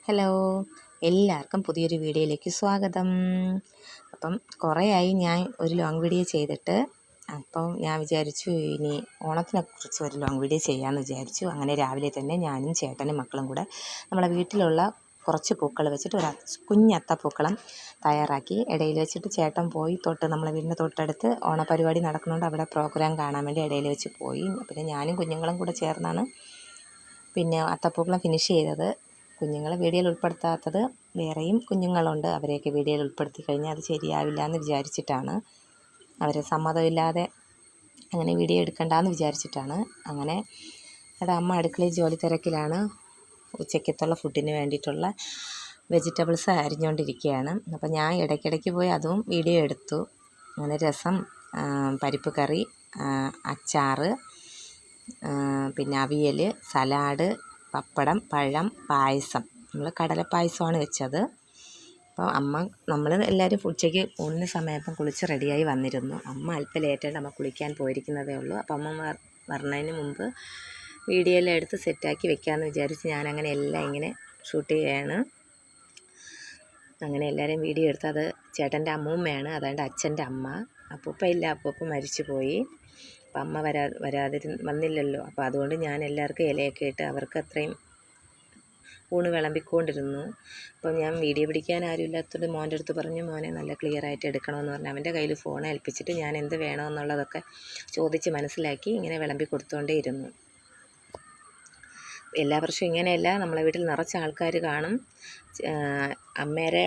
Hello, എല്ലാവർക്കും പുതിയൊരു വീഡിയോയിലേക്ക് സ്വാഗതം. അപ്പം കുറേയായി ഞാൻ ഒരു ലോങ് വീഡിയോ ചെയ്തിട്ട്. അപ്പം ഞാൻ വിചാരിച്ചു ഇനി ഓണത്തിനെക്കുറിച്ച് ഒരു ലോങ് വീഡിയോ ചെയ്യാമെന്ന് വിചാരിച്ചു. അങ്ങനെ രാവിലെ തന്നെ ഞാനും ചേട്ടനും മക്കളും കൂടെ നമ്മളെ വീട്ടിലുള്ള കുറച്ച് പൂക്കൾ വെച്ചിട്ട് ഒരു കുഞ്ഞത്തപ്പൂക്കളം തയ്യാറാക്കി. ഇടയിൽ വെച്ചിട്ട് ചേട്ടൻ പോയി നമ്മളെ വീടിൻ്റെ തൊട്ടടുത്ത് ഓണപരിപാടി നടക്കുന്നുണ്ട്, അവിടെ പ്രോഗ്രാം കാണാൻ വേണ്ടി ഇടയിൽ വെച്ച് പോയി. പിന്നെ ഞാനും കുഞ്ഞുങ്ങളും കൂടെ ചേർന്നാണ് പിന്നെ അത്തപ്പൂക്കളം ഫിനിഷ് ചെയ്തത്. കുഞ്ഞുങ്ങളെ വീഡിയോയിൽ ഉൾപ്പെടുത്താത്തത് വേറെയും കുഞ്ഞുങ്ങളുണ്ട്, അവരെയൊക്കെ വീഡിയോയിൽ ഉൾപ്പെടുത്തി കഴിഞ്ഞാൽ അത് ശരിയാവില്ല എന്ന് വിചാരിച്ചിട്ടാണ്. അവരെ സമ്മതമില്ലാതെ അങ്ങനെ വീഡിയോ എടുക്കണ്ടെന്ന് വിചാരിച്ചിട്ടാണ്. അങ്ങനെ അവിടെ അമ്മ അടുക്കളയിൽ ജോലി തിരക്കിലാണ്. ഉച്ചയ്ക്കത്തുള്ള ഫുഡിന് വേണ്ടിയിട്ടുള്ള വെജിറ്റബിൾസ് അരിഞ്ഞുകൊണ്ടിരിക്കുകയാണ്. അപ്പോൾ ഞാൻ ഇടയ്ക്കിടയ്ക്ക് പോയി അതും വീഡിയോ എടുത്തു. അങ്ങനെ രസം, പരിപ്പ് കറി, അച്ചാറ്, പിന്നെ അവിയൽ, സലാഡ്, പപ്പടം, പഴം, പായസം. നമ്മൾ കടലപ്പായസമാണ് വെച്ചത്. അപ്പോൾ നമ്മൾ എല്ലാവരും ഉച്ചയ്ക്ക് ഊണിന് സമയപ്പം കുളിച്ച് റെഡിയായി വന്നിരുന്നു. അമ്മ അല്പം ലേറ്റായിട്ട് അമ്മ കുളിക്കാൻ പോയിരിക്കുന്നതേ ഉള്ളൂ. അപ്പോൾ അമ്മ വരണതിന് മുമ്പ് വീഡിയോയെല്ലാം എടുത്ത് സെറ്റാക്കി വെക്കാമെന്ന് വിചാരിച്ച് ഞാനങ്ങനെ എല്ലാം ഇങ്ങനെ ഷൂട്ട് ചെയ്യുകയാണ്. അങ്ങനെ എല്ലാവരെയും വീഡിയോ എടുത്ത് അത് ചേട്ടൻ്റെ അമ്മൂമ്മയാണ്, അതായത് അച്ഛൻ്റെ അമ്മ. അപ്പൂപ്പ മരിച്ചു പോയി. അപ്പം അമ്മ വന്നില്ലല്ലോ. അപ്പോൾ അതുകൊണ്ട് ഞാൻ എല്ലാവർക്കും ഇലയൊക്കെ ഇട്ട് അവർക്ക് അത്രയും ഊണ് വിളമ്പിക്കൊണ്ടിരുന്നു. അപ്പം ഞാൻ വീഡിയോ പിടിക്കാൻ ആരും ഇല്ലാത്തതുകൊണ്ട് മോൻ്റെ അടുത്ത് പറഞ്ഞു, മോനെ നല്ല ക്ലിയറായിട്ട് എടുക്കണമെന്ന് പറഞ്ഞു. അവൻ്റെ കയ്യിൽ ഫോൺ ഏൽപ്പിച്ചിട്ട് ഞാൻ എന്ത് വേണമെന്നുള്ളതൊക്കെ ചോദിച്ച് മനസ്സിലാക്കി ഇങ്ങനെ വിളമ്പി കൊടുത്തുകൊണ്ടേ ഇരുന്നു. എല്ലാ വർഷവും ഇങ്ങനെയല്ല, നമ്മളെ വീട്ടിൽ നിറച്ച ആൾക്കാർ കാണും. അമ്മേരെ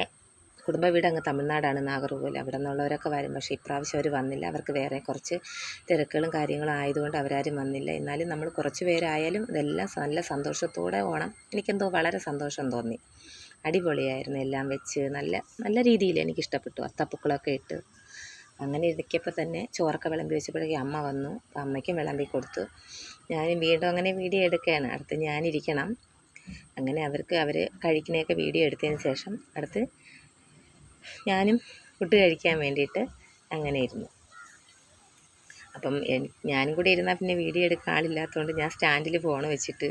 കുടുംബ വീട് അങ്ങ് തമിഴ്നാടാണ്, നാഗർകോവിൽ. അവിടെ നിന്നുള്ളവരൊക്കെ വരും. പക്ഷേ ഇപ്രാവശ്യം അവർ വന്നില്ല. അവർക്ക് വേറെ കുറച്ച് തിരക്കുകളും കാര്യങ്ങളും ആയതുകൊണ്ട് അവരാരും വന്നില്ല. എന്നാലും നമ്മൾ കുറച്ച് പേരായാലും ഇതെല്ലാം നല്ല സന്തോഷത്തോടെ ഓണം. എനിക്കെന്തോ വളരെ സന്തോഷം തോന്നി. അടിപൊളിയായിരുന്നു. എല്ലാം വെച്ച് നല്ല രീതിയിൽ എനിക്കിഷ്ടപ്പെട്ടു. അത്തപ്പൂക്കളമൊക്കെ ഇട്ട് അങ്ങനെ ഇരിക്കപ്പോൾ തന്നെ ചോറൊക്കെ വിളമ്പി വെച്ചപ്പോഴേക്കും അമ്മ വന്നു. അപ്പോൾ അമ്മയ്ക്കും വിളമ്പി കൊടുത്തു. ഞാനും വീണ്ടും അങ്ങനെ വീഡിയോ എടുക്കുകയാണ്. അടുത്ത് ഞാനിരിക്കണം. അങ്ങനെ അവർ കഴിക്കുന്നതൊക്കെ വീഡിയോ എടുത്തതിന് ശേഷം അടുത്ത് ഞാനും ഫുഡ് കഴിക്കാൻ വേണ്ടിയിട്ട് അങ്ങനെ ഇരുന്നു. അപ്പം ഞാനും കൂടി ഇരുന്നാൽ പിന്നെ വീഡിയോ എടുക്കാൻ ആളില്ലാത്തതുകൊണ്ട് ഞാൻ സ്റ്റാൻഡിൽ ഫോൺ വെച്ചിട്ട്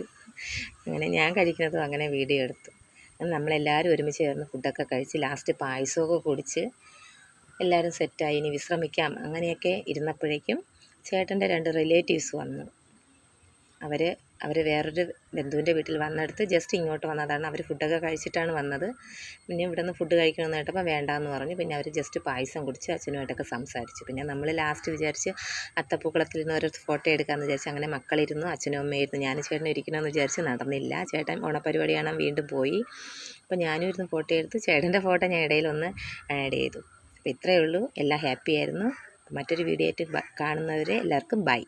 അങ്ങനെ ഞാൻ കഴിക്കുന്നതും അങ്ങനെ വീഡിയോ എടുത്തു. അങ്ങനെ നമ്മളെല്ലാവരും ഒരുമിച്ച് ചേർന്ന് ഫുഡൊക്കെ കഴിച്ച് ലാസ്റ്റ് പായസമൊക്കെ കുടിച്ച് എല്ലാവരും സെറ്റായി. ഇനി വിശ്രമിക്കാം അങ്ങനെയൊക്കെ ഇരുന്നപ്പോഴേക്കും ചേട്ടൻ്റെ 2 റിലേറ്റീവ്സ് വന്നു. അവർ വേറൊരു ബന്ധുവിൻ്റെ വീട്ടിൽ വന്നെടുത്ത് ജസ്റ്റ് ഇങ്ങോട്ട് വന്നതാണ്. അവർ ഫുഡൊക്കെ കഴിച്ചിട്ടാണ് വന്നത്. പിന്നെ ഇവിടെ നിന്ന് ഫുഡ് കഴിക്കണമെന്ന് കേട്ടപ്പോൾ വേണ്ടാന്ന് പറഞ്ഞു. പിന്നെ അവർ ജസ്റ്റ് പായസം കുടിച്ച് അച്ഛനുമായിട്ടൊക്കെ സംസാരിച്ചു. പിന്നെ നമ്മൾ ലാസ്റ്റ് വിചാരിച്ച് അത്തപ്പൂക്കളത്തിൽ നിന്ന് ഒരു ഫോട്ടോ എടുക്കാമെന്ന് വിചാരിച്ച് അങ്ങനെ മക്കളിരുന്നു, അച്ഛനും അമ്മയായിരുന്നു. ഞാനും ചേട്ടനും ഇരിക്കണമെന്ന് വിചാരിച്ച് നടന്നില്ല. ചേട്ടൻ ഓണപ്പരിപാടി കാണാൻ വീണ്ടും പോയി. അപ്പോൾ ഞാനും ഇരുന്ന് ഫോട്ടോ എടുത്ത് ചേട്ടൻ്റെ ഫോട്ടോ ഞാൻ ഇടയിലൊന്ന് ആഡ് ചെയ്തു. അപ്പോൾ ഇത്രയേ ഉള്ളൂ. എല്ലാം ഹാപ്പി ആയിരുന്നു. മറ്റൊരു വീഡിയോ ആയിട്ട് കാണുന്നവരെ എല്ലാവർക്കും ബൈ.